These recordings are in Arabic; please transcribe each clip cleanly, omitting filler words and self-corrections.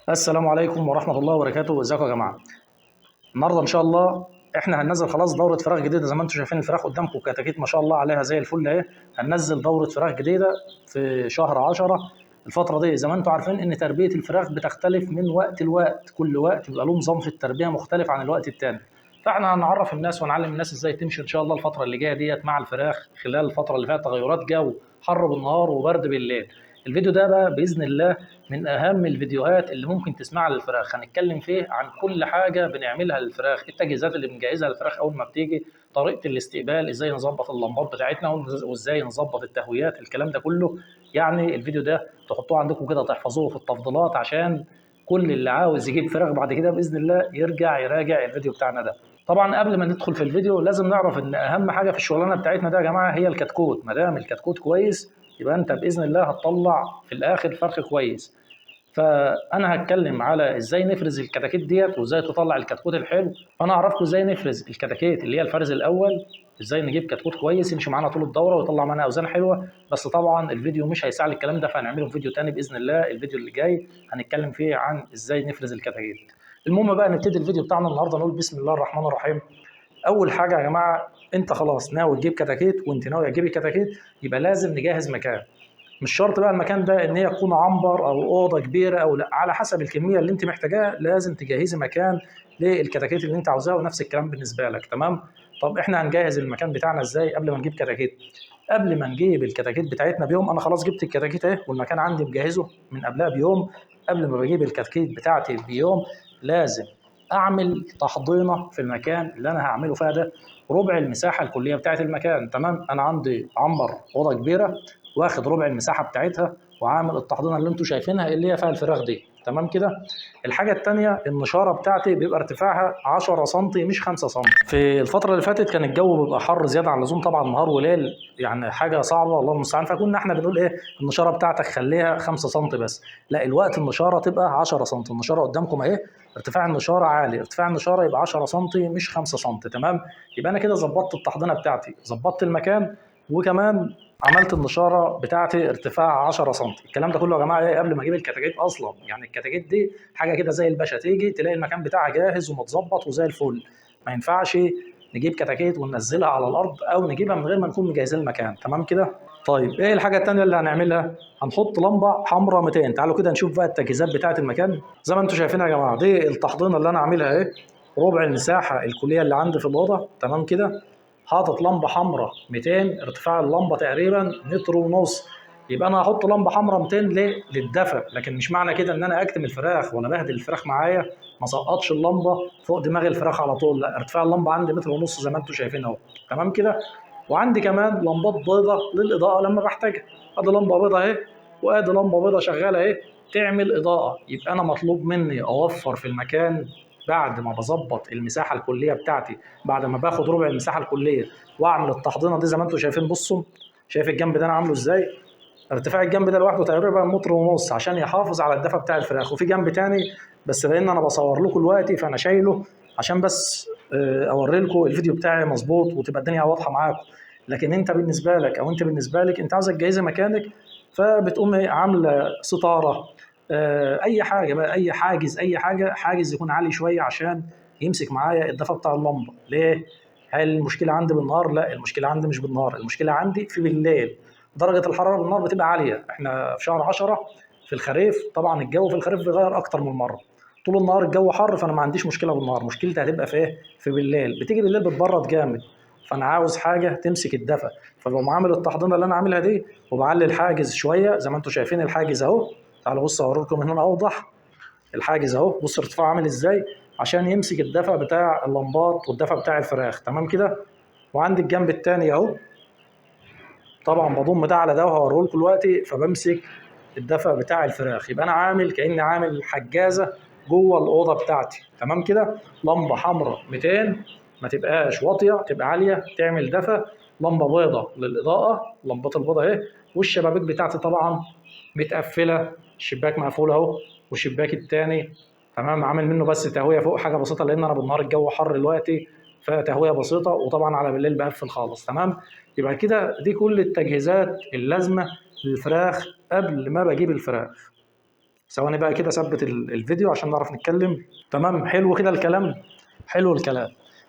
السلام عليكم ورحمة الله وبركاته، ازيكم يا جماعة؟ النهارده إن شاء الله إحنا هننزل خلاص دورة فراخ جديدة زي ما أنتم شايفين الفراخ قدامكم كتاكيت ما شاء الله عليها زي الفل أهي. هننزل دورة فراخ جديدة في شهر 10. الفترة دي زي ما أنتم عارفين إن تربية الفراخ بتختلف من وقت لوقت، كل وقت بيبقى له نظام في التربية مختلف عن الوقت التاني. فإحنا هنعرف الناس ونعلم الناس إزاي تمشي إن شاء الله الفترة اللي جاية ديت مع الفراخ خلال الفترة اللي فيها تغيرات جو، حر بالنهار وبرد بالليل. الفيديو ده بقى بإذن الله من أهم الفيديوهات اللي ممكن تسمعها للفراخ. هنتكلم فيه عن كل حاجة بنعملها للفراخ، التجهيزات اللي بنجهزها للفراخ أول ما بتيجي، طريقة الاستقبال، إزاي نظبط اللمبات بتاعتنا وإزاي نظبط التهويات، الكلام ده كله. يعني الفيديو ده تحطوه عندكم كده تحفظوه في التفضيلات عشان كل اللي عاوز يجيب فراخ بعد كده بإذن الله يرجع يراجع الفيديو بتاعنا ده. طبعا قبل ما ندخل في الفيديو لازم نعرف ان اهم حاجه في الشغلانه بتاعتنا ده يا جماعه هي الكتكوت. ما دام الكتكوت كويس يبقى انت باذن الله هتطلع في الاخر فرخ كويس. فانا هتكلم على ازاي نفرز الكتاكيت ديت وازاي تطلع الكتكوت الحلو. فانا اعرفكم ازاي نفرز الكتاكيت اللي هي الفرز الاول، ازاي نجيب كتكوت كويس يمشي معانا طول الدوره ويطلع معانا اوزان حلوه. بس طبعا الفيديو مش هيساع الكلام ده، فهنعمله في فيديو تاني باذن الله. الفيديو اللي جاي هنتكلم فيه عن ازاي نفرز الكتاكيت. المهم بقى نبتدي الفيديو بتاعنا النهارده، نقول بسم الله الرحمن الرحيم. اول حاجه يا جماعه، انت خلاص ناوي تجيب كتاكيت وانت ناوي تجيبي كتاكيت، يبقى لازم نجهز مكان. مش شرط بقى المكان ده ان هي تكون عنبر او اوضه كبيره او لا، على حسب الكميه اللي انت محتاجاها لازم تجهزي مكان للكتاكيت اللي انت عاوزاها، ونفس الكلام بالنسبه لك. تمام. طب احنا هنجهز المكان بتاعنا ازاي قبل ما نجيب كتاكيت؟ قبل ما نجيب الكتاكيت بتاعتنا بيوم، انا خلاص جبت الكتاكيت اهي والمكان عندي مجهزه من قبلها بيوم. قبل ما بجيب الكتاكيت بتاعتي بيوم لازم اعمل تحضينه في المكان اللي انا هعمله فيها ده، ربع المساحه الكليه بتاعت المكان. تمام. انا عندي عنبر اوضه كبيره واخد ربع المساحه بتاعتها وعامل التحضينه اللي انتم شايفينها اللي هي فيها الفراخ دي. تمام كده. الحاجه الثانيه، النشاره بتاعتي بيبقى ارتفاعها 10 سم مش 5 سم. في الفتره اللي فاتت كان الجو بيبقى حر زياده عن اللزوم طبعا، نهار وليل، يعني حاجه صعبه الله المستعان. فكنا احنا بنقول ايه، النشاره بتاعتك خليها 5 سم بس. لا، الوقت النشاره تبقى 10 سم. النشاره قدامكم اهي، ارتفاع النشاره عالي، ارتفاع النشاره يبقى 10 سم مش 5 سم. تمام. يبقى انا كده ظبطت التحضينه بتاعتي، ظبطت المكان، وكمان عملت النشاره بتاعتي ارتفاع 10 سم. الكلام ده كله يا جماعه ايه قبل ما اجيب الكتاكيت اصلا. يعني الكتاكيت دي حاجه كده زي الباشا، تيجي تلاقي المكان بتاعها جاهز ومتظبط وزي الفل. ما ينفعش نجيب كتاكيت وننزلها على الارض او نجيبها من غير ما نكون مجهزين المكان. تمام كده. طيب ايه الحاجه التانيه اللي هنعملها؟ هنحط لمبه حمراء 200. تعالوا كده نشوف بقى التجهيزات بتاعه المكان. زي ما انتم شايفين يا جماعه دي التحضينه اللي انا عاملها ايه، ربع المساحه الكليه اللي عندي في الاوضه. تمام كده. حاطط لمبه حمراء 200، ارتفاع اللمبه تقريبا متر ونص. يبقى انا هحط لمبه حمراء 200 ليه؟ للدفء. لكن مش معنى كده ان انا اكتم الفراخ ولا بهدل الفراخ معايا، ما سقطش اللمبه فوق دماغ الفراخ على طول. لا، ارتفاع اللمبه عندي متر ونص زي ما انتم شايفين اهو. تمام كده. وعندي كمان لمبات بيضاء للاضاءه لما بحتاجها. ادي لمبه بيضاء اهي، وادي لمبه بيضاء شغاله اهي تعمل اضاءه. يبقى انا مطلوب مني اوفر في المكان بعد ما بظبط المساحه الكليه بتاعتي، بعد ما باخد ربع المساحه الكليه واعمل التحضينه دي زي ما انتم شايفين. بصوا، شايف الجنب ده انا عامله ازاي؟ ارتفاع الجنب ده لوحده تقريبا متر ونص عشان يحافظ على الدفء بتاع الفراخ. وفي جنب تاني بس لان انا بصور لكم دلوقتي فانا شايله عشان بس اوري لكم الفيديو بتاعي مظبوط وتبقى الدنيا واضحه معاكم. لكن انت بالنسبه لك او انت بالنسبه لك انت عاوزه تجهزي مكانك، فبتقوم عامله ستاره، اي حاجه بقى، اي حاجز، اي حاجه، حاجز يكون عالي شويه عشان يمسك معايا الدفء بتاع اللمبه. ليه؟ هل المشكله عندي بالنهار؟ لا، المشكله عندي مش بالنهار، المشكله عندي في بالليل. درجه الحراره بالنهار بتبقى عاليه. احنا في شهر 10 في الخريف، طبعا الجو في الخريف بيغير اكتر من مره. طول النهار الجو حر فانا ما عنديش مشكله بالنهار، مشكلتي هتبقى في ايه؟ في بالليل. بتيجي بالليل بتبرد جامد، فانا عاوز حاجه تمسك الدفء. فبقوم عامل التحضينه اللي انا عاملها دي وبعلي الحاجز شويه زي ما انتم شايفين الحاجز اهو. تعالوا بصوا اوريكم من هنا اوضح. الحاجز اهو، بص ارتفاعه عامل ازاي عشان يمسك الدفء بتاع اللمبات والدفء بتاع الفراخ. تمام كده. وعندي الجنب التاني اهو، طبعا بضم ده على ده وهوريه لكم دلوقتي، فبمسك الدفء بتاع الفراخ. يبقى انا عامل كاني عامل حجازه جوه الاوضه بتاعتي. تمام كده. لمبه حمراء 200، ما تبقاش واطيه، تبقى عاليه تعمل دفء. لمبه بيضاء للاضاءه، لمبات البيضاء اهي. والشبابيك بتاعتي طبعا متقفله، الشباك مقفول اهو، والشباك التاني تمام عامل منه بس تهويه فوق حاجه بسيطه لان انا بالنهار الجو حر دلوقتي، فتهويه بسيطه. وطبعا على بالليل بقفل خالص. تمام. يبقى كده دي كل التجهيزات اللازمه للفراخ قبل ما بجيب الفراخ. ثواني بقى كده اثبت الفيديو عشان نعرف نتكلم. تمام، حلو كده الكلام، حلو الكلام.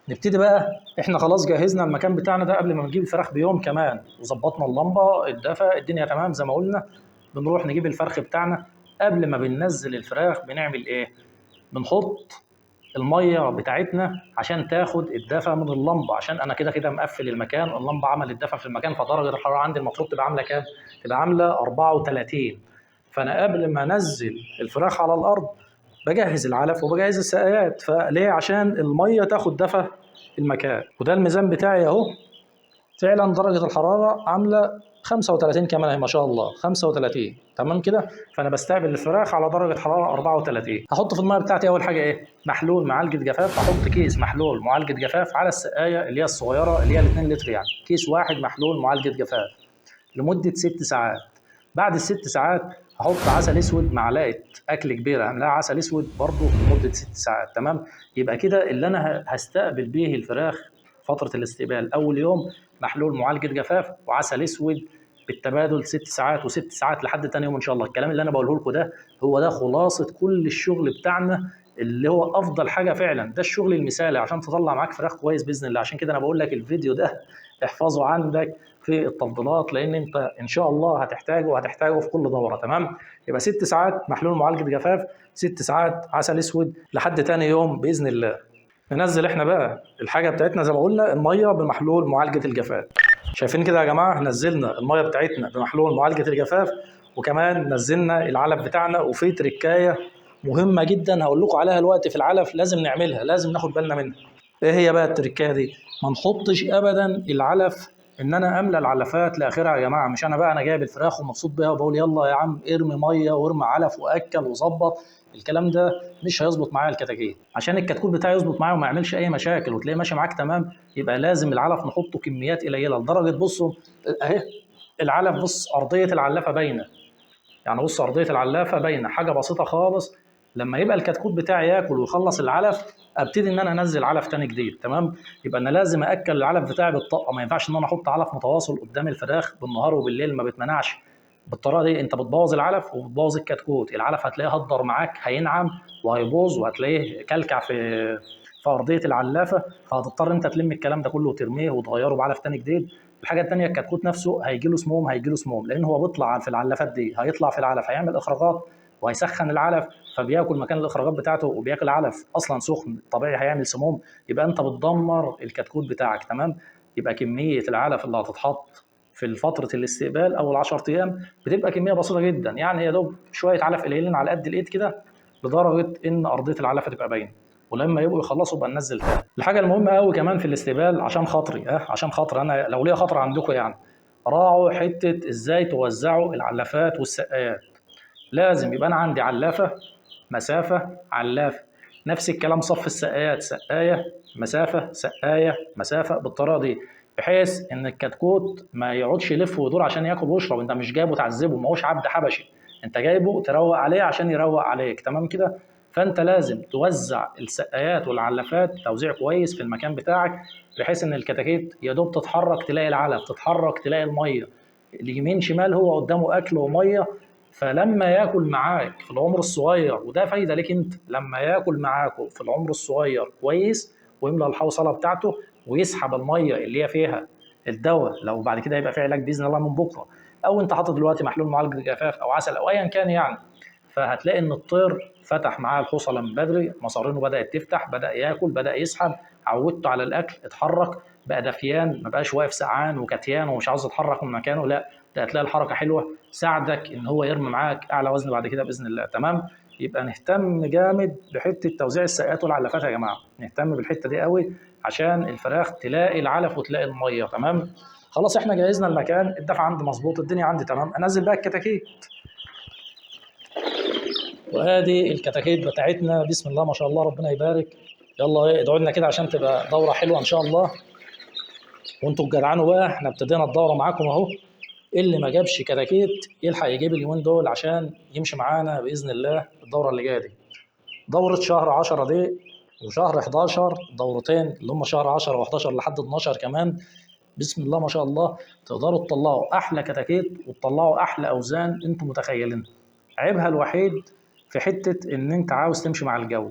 نبتدي بقى. احنا خلاص جهزنا المكان بتاعنا ده قبل ما نجيب الفراخ بيوم كمان، وظبطنا اللمبه الدفا الدنيا تمام زي ما قلنا. بنروح نجيب الفرخ بتاعنا. قبل ما بننزل الفراخ بنعمل ايه؟ بنحط الميه بتاعتنا عشان تاخد الدفا من اللمبه، عشان انا كده كده مقفل المكان، اللمبه عملت دفا في المكان، فدرجه الحراره عندي المفروض تبقى عامله كام؟ تبقى عامله 34. فانا قبل ما انزل الفراخ على الارض بجهز العلف وبجهز السقايات، فليه؟ عشان الميه تاخد دفا المكان. وده الميزان بتاعي اهو، فعلا درجة الحرارة عاملة 35 كمان اهي ما شاء الله 35 تمام كده. فأنا بستقبل الفراخ على درجة حرارة 34. هحط في المية بتاعتي أول حاجة إيه؟ محلول معالجة جفاف. هحط كيس محلول معالجة جفاف على السقاية اللي هي الصغيرة اللي هي ال 2 لتر، يعني كيس واحد محلول معالجة جفاف لمدة 6 ساعات. بعد ال6 ساعات هحط عسل اسود، معلقه اكل كبيره املاها عسل اسود برضه لمده 6 ساعات. تمام. يبقى كده اللي انا هستقبل بيه الفراخ فتره الاستقبال اول يوم محلول معالجه جفاف وعسل اسود بالتبادل 6 ساعات وست ساعات لحد تاني يوم ان شاء الله. الكلام اللي انا بقوله لكم ده هو ده خلاصه كل الشغل بتاعنا، اللي هو افضل حاجه فعلا. ده الشغل المثالي عشان تطلع معاك فراخ كويس باذن الله. عشان كده انا بقول لك الفيديو ده احفظه عندك في التفضيلات، لان انت ان شاء الله هتحتاجه في كل دوره. تمام. يبقى 6 ساعات محلول معالجه جفاف، 6 ساعات عسل اسود لحد تاني يوم باذن الله. ننزل احنا بقى الحاجه بتاعتنا زي ما قلنا، الميه بمحلول معالجه الجفاف. شايفين كده يا جماعه؟ نزلنا الميه بتاعتنا بمحلول معالجه الجفاف، وكمان نزلنا العلف بتاعنا. وفي تركايه مهمه جدا هقول لكم عليها دلوقتي في العلف لازم نعملها، لازم ناخد بالنا منها. ايه هي بقى التركايه دي؟ ما نحطش ابدا العلف ان انا املى العلفات لاخرها يا جماعه. مش انا بقى انا جايب الفراخ ومبسوط بيها وبقول يلا يا عم ارمي ميه وارمي علف واكل وظبط. الكلام ده مش هيظبط معايا الكتاكيت. عشان الكتكوت بتاعي يظبط معايا وما يعملش اي مشاكل وتلاقيه ماشي معاك تمام، يبقى لازم العلف نحطه كميات قليله لدرجه بصوا اهي العلف، بص ارضيه العلافه باينه، يعني بص ارضيه العلافه باينه حاجه بسيطه خالص. لما يبقى الكتكوت بتاعي ياكل ويخلص العلف ابتدي ان انا انزل علف تاني جديد. تمام. يبقى انا لازم اكل العلف بتاعي بالطاقه، ما ينفعش ان انا احط علف متواصل قدام الفراخ بالنهار وبالليل، ما بتمنعش. بالطريقه دي انت بتبوظ العلف وبتبوظ الكتكوت. العلف هتلاقيه هدر معاك، هينعم وهيبوظ وهتلاقيه كلكع في ارضيه العلافه، فهتضطر انت تلم الكلام ده كله وترميه وتغيره بعلف تاني جديد. الحاجه الثانيه الكتكوت نفسه هيجي له سموم لان هو بيطلع في العلافات دي، هيطلع في العلف هيعمل اخراجات وهيسخن العلف، فبياكل مكان الاخراجات بتاعته وبياكل علف اصلا سخن طبيعي هيعمل سموم، يبقى انت بتدمر الكتكوت بتاعك. تمام. يبقى كميه العلف اللي هتتحط في فتره الاستقبال اول 10 ايام بتبقى كميه بسيطه جدا، يعني يا دوب شويه علف قليلين على قد الايد كده، لدرجه ان ارضيه العلف تبقى باينه. ولما يبقوا يخلصوا بقى ننزل تاني. الحاجه المهمه قوي كمان في الاستقبال عشان خاطري عشان خاطر انا لو ليا خاطر عندكم، يعني راعوا حته ازاي توزعوا العلافات والسقايات. لازم يبقى انا عندي علافه مسافه علافه، نفس الكلام صف السقايات سقايه مسافه سقايه مسافه بالطريقه دي، بحيث ان الكتكوت ما يقعدش يلف ويدور عشان ياكل ويشرب. انت مش جايبه تعذبه، ما هوش عبد حبشي، انت جايبه تروق عليه عشان يروق عليك. تمام كده. فانت لازم توزع السقايات والعلافات توزيع كويس في المكان بتاعك، بحيث ان الكتاكيت يا دوب تتحرك تلاقي العلف، تتحرك تلاقي الميه، اليمين شمال هو قدامه اكل وميه. فلما ياكل معاك في العمر الصغير، وده فايده ليك انت، لما ياكل معاكوا في العمر الصغير كويس ويملى الحوصله بتاعته ويسحب الميه اللي هي فيها الدواء، لو بعد كده هيبقى في علاج باذن الله من بكره، او انت حاطط دلوقتي محلول معالجه جفاف او عسل او ايا كان يعني، فهتلاقي ان الطير فتح معاه الحوصله من بدري، مصارينه بدات تفتح، بدا ياكل، بدا يسحب، عودته على الاكل، اتحرك، بقى دفيان، ما بقاش واقف سقعان وكتيان ومش عاوز يتحرك من مكانه، لا ده هتلاقي الحركه حلوه، ساعدك ان هو يرمي معاك اعلى وزن بعد كده باذن الله. تمام. يبقى نهتم جامد بحته توزيع السقات والعلافات يا جماعه، نهتم بالحته دي قوي عشان الفراخ تلاقي العلف وتلاقي الميه. تمام. خلاص احنا جهزنا المكان، الدفع عندي مظبوط، الدنيا عندي تمام، انزل بقى الكتاكيت. وادي الكتاكيت بتاعتنا، بسم الله ما شاء الله ربنا يبارك. يلا ايه ادعوا لنا كده عشان تبقى دوره حلوه ان شاء الله. وانتوا الجدعانوا بقى، احنا ابتدينا الدوره معاكم اهو. اللي ما جابش كتاكيت يلحق يجيب اليومين دول عشان يمشي معانا باذن الله الدوره اللي جايه دي. دوره شهر 10 دي وشهر 11 دورتين اللي هم شهر 10 و11 لحد 12 كمان. بسم الله ما شاء الله تقدروا تطلعوا احلى كتاكيت وتطلعوا احلى اوزان انتم متخيلين. عيبها الوحيد في حته ان انت عاوز تمشي مع الجو.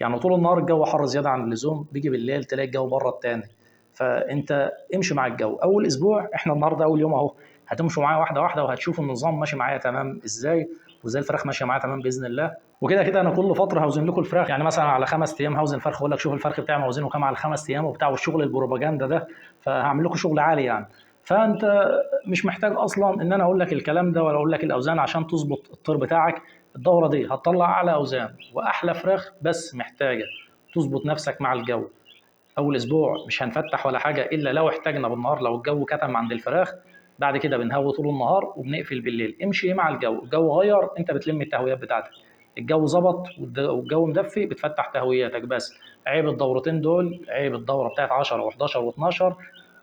يعني طول النهار الجو حر زياده عن اللزوم، بيجي بالليل تلاقي الجو بره التاني. فانت امشي مع الجو اول اسبوع، احنا النهارده اول يوم اهو، هتمشوا معايا واحده واحده وهتشوفوا النظام ماشي معايا تمام ازاي، وازاي الفراخ ماشيه معايا تمام باذن الله. وكده كده انا كل فتره هوزن لكم الفراخ، يعني مثلا على 5 ايام هوزن فرخ اقول لك شوف الفرخ بتاعي موزنه كام على 5 ايام وبتاع، والشغل البروباجندا ده، فهعمل لكم شغل عالي يعني. فانت مش محتاج اصلا ان انا اقول لك الكلام ده ولا اقول لك الاوزان عشان تظبط الطير بتاعك. الدوره دي هتطلع اعلى اوزان واحلى فراخ، بس محتاجه تظبط نفسك مع الجو. اول اسبوع مش هنفتح ولا حاجه الا لو احتاجنا بالنهار، لو الجو كتم عند الفراخ. بعد كده بنهوي طول النهار وبنقفل بالليل. امشي مع الجو، الجو غير انت بتلم التهويات بتاعتك. الجو ظبط والجو مدفي بتفتح تهوياتك بس. عيب الدورتين دول، عيب الدوره بتاعت 10 و11 و12،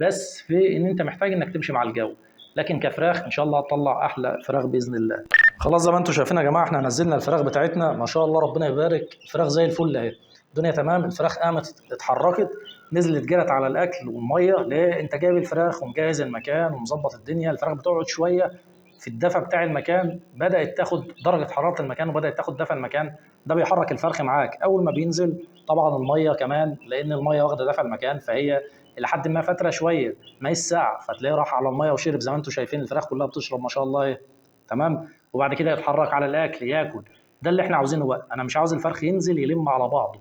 بس في ان انت محتاج انك تمشي مع الجو. لكن كفراخ ان شاء الله هتطلع احلى فراخ باذن الله. خلاص زي ما انتم شايفين يا جماعه، احنا نزلنا الفراخ بتاعتنا ما شاء الله ربنا يبارك، الفراخ زي الفل اهي. الدنيا تمام، الفراخ قامت اتحركت، نزلت جرت على الاكل والميه. ليه؟ انت جايب الفراخ ومجهز المكان ومظبط الدنيا. الفراخ بتقعد شويه في الدفا بتاع المكان، بدات تاخد درجه حراره المكان وبدات تاخد دفا المكان، ده بيحرك الفرخ معاك اول ما بينزل. طبعا الميه كمان، لان الميه واخده دفا المكان، فهي لحد ما فتره شويه ما هي الساعه، فتلاقيه راح على الميه وشرب. زي ما انتم شايفين الفراخ كلها بتشرب ما شاء الله ايه. تمام. وبعد كده يتحرك على الاكل ياكل. ده اللي احنا عاوزينه بقى. انا مش عاوز الفرخ ينزل يلم على بعضه.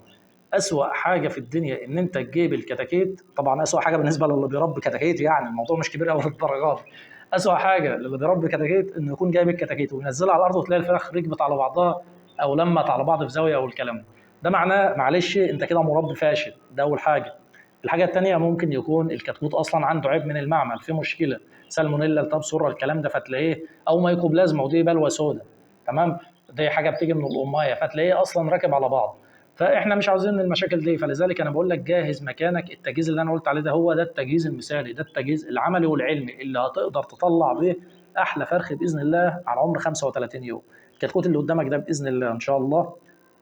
أسوأ حاجة في الدنيا إن أنت تجيب الكتاكيت، طبعًا أسوأ حاجة بالنسبة للي بيربي كتاكيت، يعني الموضوع مش كبير أوي للدرجة دي. أسوأ حاجة للي بيربي كتاكيت إنه يكون جايب الكتاكيت وينزلها على الأرض وتلاقي الفراخ ركبت على بعضها أو لمت على بعض في زاوية أو الكلام ده. ده معناه معلش أنت كده مربي فاشل، ده أول حاجة. الحاجة التانية ممكن يكون الكتكوت أصلًا عنده عيب من المعمل، في مشكلة، سالمونيلا، التهاب سرة، الكلام ده، فتلاقيه أو مايكوبلازما ودي بلوى سودا. تمام؟ دي حاجة بتيجي من الأماية، فتلاقيه أصلًا راكب على بعض. فاحنا مش عاوزين المشاكل دي، فلذلك انا بقول لك جهز مكانك. التجهيز اللي انا قلت عليه ده هو ده التجهيز المثالي، ده التجهيز العملي والعلمي اللي هتقدر تطلع بيه احلى فرخ باذن الله على عمر 35 يوم. الكتكوت اللي قدامك ده باذن الله ان شاء الله،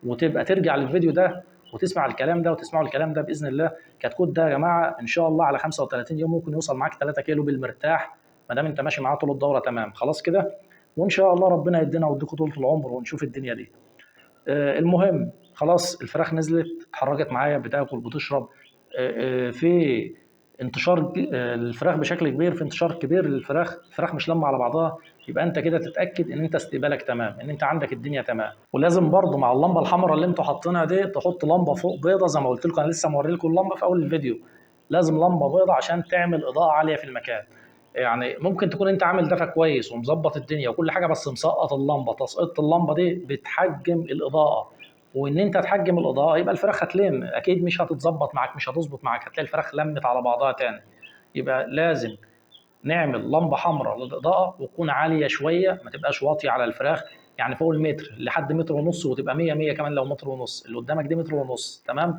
وتبقى ترجع للفيديو ده وتسمع الكلام ده وتسمعوا الكلام ده باذن الله. الكتكوت ده يا جماعه ان شاء الله على 35 يوم ممكن يوصل معاك 3 كيلو بالمرتاح، ما دام انت ماشي معاه طول الدوره تمام. خلاص كده، وان شاء الله ربنا يدينا ويديكم طول العمر ونشوف الدنيا دي. المهم خلاص الفراخ نزلت اتحركت معايا بتاكل بتشرب. في انتشار الفراخ بشكل كبير، في انتشار كبير للفراخ، الفراخ مش لما على بعضها. يبقى انت كده تتاكد ان انت استقبالك تمام، ان انت عندك الدنيا تمام. ولازم برضو مع اللمبه الحمراء اللي انتوا حاطينها دي تحط لمبه فوق بيضه زي ما قلت لكم، انا لسه موري لكم اللمبه في اول الفيديو. لازم لمبه بيضه عشان تعمل اضاءه عاليه في المكان. يعني ممكن تكون انت عامل دفع كويس ومظبط الدنيا وكل حاجه، بس مسقط اللمبه. تسقيط اللمبه دي بتحجم الاضاءه، وان انت تحجم الاضاءه يبقى الفراخ هتلم، اكيد مش هتتظبط معاك، مش هتظبط معاك، هتلاقي الفراخ لمت على بعضها تاني. يبقى لازم نعمل لمبه حمراء للاضاءه وتكون عاليه شويه، ما تبقاش واطيه على الفراخ. يعني فوق المتر لحد متر ونص، وتبقى 100 100 كمان لو متر ونص. اللي قدامك دي متر ونص تمام.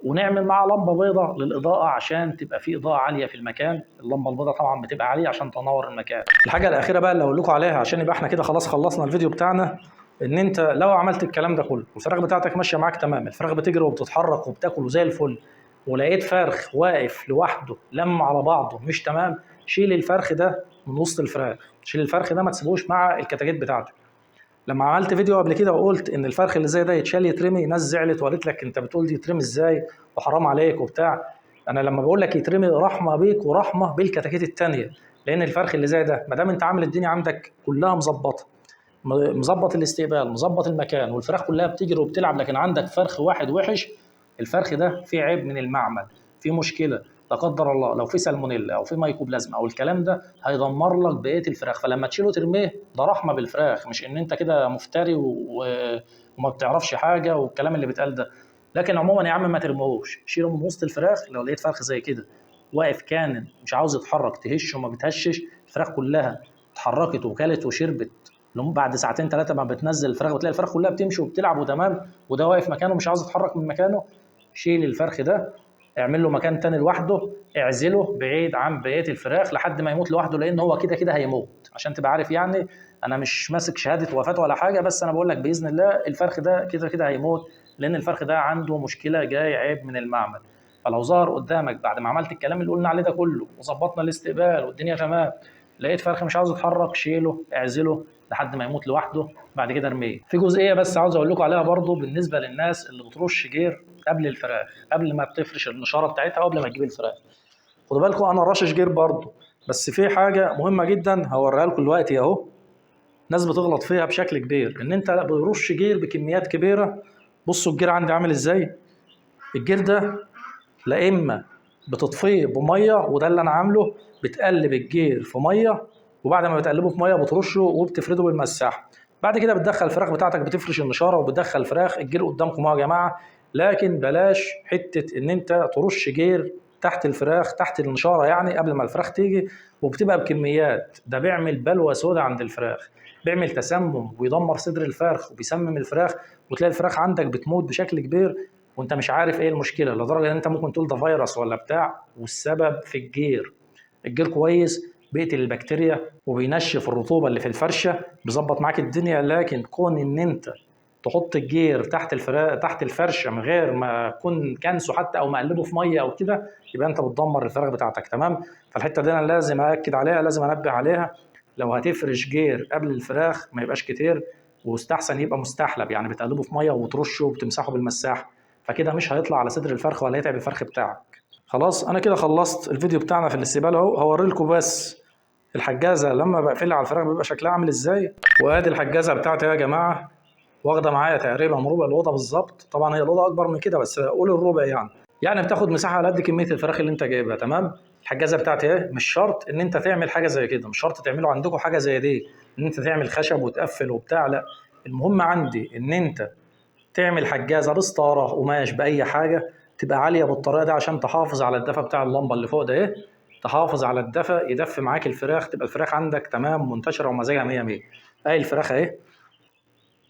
ونعمل معاه لمبه بيضاء للاضاءه عشان تبقى في اضاءه عاليه في المكان. اللمبه البيضاء طبعا بتبقى عاليه عشان تنور المكان. الحاجه الاخيره بقى اللي اقول لكم عليها عشان يبقى احنا كده خلاص خلصنا الفيديو بتاعنا، ان انت لو عملت الكلام ده كله والفراخ بتاعتك ماشيه معاك تمام، الفراخ بتجري وبتتحرك وبتاكل وزي الفل، ولقيت فرخ واقف لوحده لم على بعضه مش تمام، شيل الفرخ ده من وسط الفراخ. شيل الفرخ ده، ما تسيبوش مع الكتاكيت بتاعته. لما عملت فيديو قبل كده وقلت ان الفرخ اللي زي ده يتشال يترمي، ناس زعلت وقالت لك انت بتقول دي يترمي ازاي وحرام عليك وبتاع. انا لما بقول لك يترمي رحمه بيك ورحمه بالكتاكيت التانيه، لان الفرخ اللي زي ده ما دام انت عامل الدنيا عندك كلها مظبطه، مظبط الاستقبال، مظبط المكان، والفراخ كلها بتجري وبتلعب، لكن عندك فرخ واحد وحش، الفرخ ده فيه عيب من المعمل، فيه مشكله لا قدر الله، لو في سالمونيلا او في مايكوبلازما او الكلام ده هيدمر لك بقيه الفراخ. فلما تشيله ترميه ده رحمه بالفراخ، مش ان انت كده مفتري وما بتعرفش حاجه والكلام اللي بيتقال ده. لكن عموما يا عم ما ترموهوش، شيله من وسط الفراخ. لو لقيت فرخ زي كده واقف كان مش عاوز يتحرك تهشه وما بتهشش، الفراخ كلها اتحركت وكلت وشربت، لما بعد ساعتين ثلاثه ما بتنزل الفراخ وتلاقي الفراخ كلها بتمشي وبتلعب وتمام، وده واقف مكانه مش عاوز يتحرك من مكانه، شيل الفرخ ده، اعمل له مكان تاني لوحده، اعزله بعيد عن بقيه الفراخ لحد ما يموت لوحده، لان هو كده كده هيموت. عشان تبقى عارف يعني، انا مش ماسك شهاده وفاه ولا حاجه، بس انا بقول لك باذن الله الفرخ ده كده كده هيموت، لان الفرخ ده عنده مشكله جاي عيب من المعمل. فلو ظهر قدامك بعد ما عملت الكلام اللي قلنا عليه ده كله وظبطنا الاستقبال والدنيا تمام، لقيت فرخ مش عاوز يتحرك، شيله، اعزله، لحد ما يموت لوحده، بعد كده ارميه. في جزئيه بس عاوز اقول لكم عليها برضو بالنسبه للناس اللي بترش جير قبل الفراخ، قبل ما بتفرش النشاره بتاعتها وقبل ما تجيب الفراخ. خدوا بالكم انا رشش جير برضو، بس في حاجه مهمه جدا هوريها لكم دلوقتي اهو، ناس بتغلط فيها بشكل كبير، ان انت برش جير بكميات كبيره. بصوا الجير عندي عامل ازاي. الجير ده لا اما بتطفيه بميه، وده اللي انا عامله، بتقلب الجير في ميه، وبعد ما بتقلبه في ميه بترشه وبتفرده بالمساحه. بعد كده بتدخل الفراخ بتاعتك، بتفرش النشاره وبتدخل الفراخ. الجير قدامكم اهو يا جماعه، لكن بلاش حته ان انت ترش جير تحت الفراخ، تحت النشاره يعني قبل ما الفراخ تيجي، وبتبقى بكميات. ده بيعمل بلوى سوداء عند الفراخ، بيعمل تسمم ويدمر صدر الفرخ وبيسمم الفراخ، وتلاقي الفراخ عندك بتموت بشكل كبير وانت مش عارف ايه المشكله، لدرجه ان انت ممكن تقول ده فيروس ولا بتاع، والسبب في الجير. الجير كويس بيقتل البكتيريا وبينشف الرطوبه اللي في الفرشه، بيظبط معاك الدنيا. لكن كون ان انت تحط الجير تحت تحت الفرشه من غير ما تكون كنسه حتى او مقلبه في ميه او كده، يبقى انت بتدمر الفراخ بتاعتك. تمام. فالحته دي انا لازم اكد عليها، لازم انبه عليها. لو هتفرش جير قبل الفراخ ما يبقاش كتير، واستحسن يبقى مستحلب، يعني بتقلبه في ميه وترشه وبتمسحه بالمساح، فكده مش هيطلع على صدر الفرخ ولا هيتعب الفرخ بتاعك. خلاص انا كده خلصت الفيديو بتاعنا في الاستقبال اهو. هوري لكم بس الحجازه لما بقفلها على الفراخ بيبقى شكلها عامل ازاي. وادي الحجازه بتاعتي يا جماعه، واخده معايا تقريبا ربع الاوضه بالظبط. طبعا هي الاوضه اكبر من كده بس قول الربع يعني. يعني بتاخد مساحه على قد كميه الفراخ اللي انت جايبها. تمام. الحجازه بتاعتي اهي. مش شرط ان انت تعمل حاجه زي كده، مش شرط تعملوا عندكم حاجه زي دي ان انت تعمل خشب وتقفل وبتاع، لا. المهم عندي ان انت تعمل حجازه بستاره قماش باي حاجه تبقى عاليه بالطريقه دي، عشان تحافظ على الدفى بتاع اللمبه اللي فوق ده ايه، تحافظ على الدفى، يدفي معاك الفراخ، تبقى الفراخ عندك تمام منتشره ومزاجها 100 100. اهي الفراخ اهي،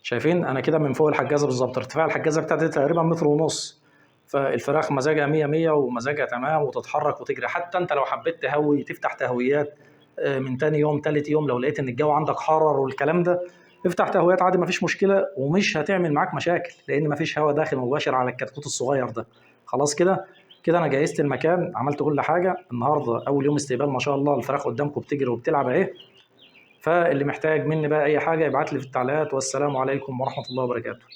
شايفين انا كده من فوق الحجازه بالظبط، ارتفاع الحجازه بتاعتي تقريبا متر ونص. فالفراخ مزاجها 100 100 ومزاجها تمام وتتحرك وتجري. حتى انت لو حبيت تهوي تفتح تهويات من تاني يوم تالت يوم، لو لقيت ان الجو عندك حرر والكلام ده، افتح تهويات عادي مفيش مشكله، ومش هتعمل معاك مشاكل لان مفيش هواء داخل مباشر على الكتكوت الصغير ده. خلاص كده. كده انا جهزت المكان، عملت كل حاجه. النهارده اول يوم استقبال ما شاء الله، الفراخ قدامكم بتجري وبتلعب اهي. فاللي محتاج مني بقى اي حاجه يبعت لي في التعليقات. والسلام عليكم ورحمه الله وبركاته.